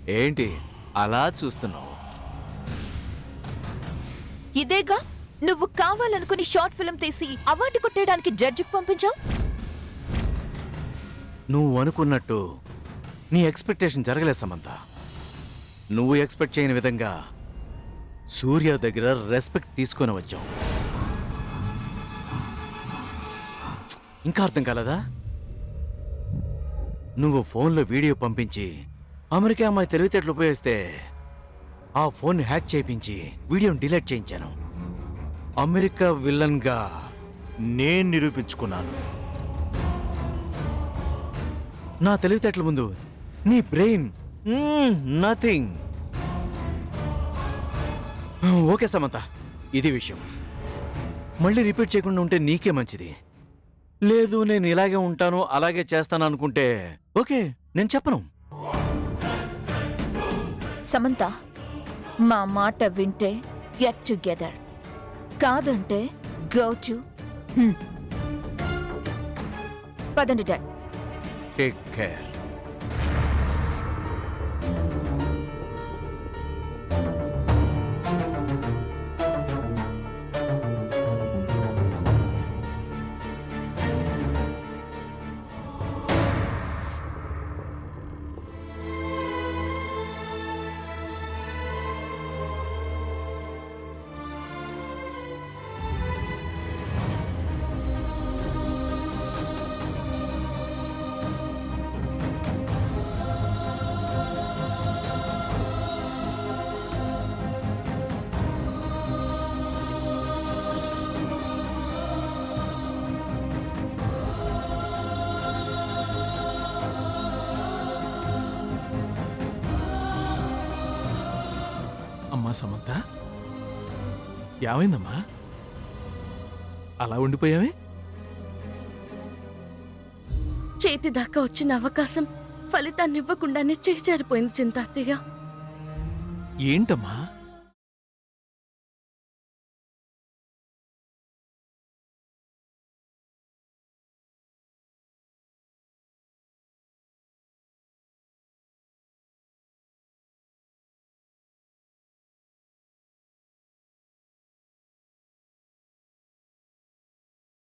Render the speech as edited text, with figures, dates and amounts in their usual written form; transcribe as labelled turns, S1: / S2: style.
S1: ఏంటి అలా చూస్తున్నావు?
S2: ఇదేగా నువ్వు కావాలనుకుని షార్ట్ ఫిల్మ్ తీసి అవార్డు కొట్టేయడానికి జడ్జికి పంపించావు.
S1: నువ్వు అనుకున్నట్టు నీ ఎక్స్పెక్టేషన్ జరగలేదు సమంత. నువ్వు ఎక్స్పెక్ట్ చేయని విధంగా సూర్య దగ్గర రెస్పెక్ట్ తీసుకొని వచ్చావు. ఇంకా అర్థం కాలదా? నువ్వు ఫోన్లో వీడియో పంపించి అమెరికా అమ్మాయి తెలివితేటలు ఉపయోగిస్తే ఆ ఫోన్ హ్యాక్ చేయించి వీడియోని డిలీట్ చేయించాను. అమెరికా విలన్గా నేను నిరూపించుకున్నాను. నా తెలివితేటల ముందు నీ బ్రెయిన్ నథింగ్. ఓకే సమంత, ఇది విషయం. మళ్ళీ రిపీట్ చేయకుండా ఉంటే నీకే మంచిది. లేదు నేను ఇలాగే ఉంటాను అలాగే చేస్తాను అనుకుంటే ఓకే, నేను చెప్పను.
S2: సమంత, మా మాట వింటే గెట్ టుగెదర్, కాదంటే గో టు. పదండి డాడ్.
S1: Take care.
S3: అమ్మా సమంత, ఏమైందమ్మా అలా ఉండిపోయావే?
S4: చేతి దాకా వచ్చిన అవకాశం ఫలితాన్ని ఇవ్వకుండానే చేజారిపోయింది చింతాతయ్య.
S3: ఏంటమ్మా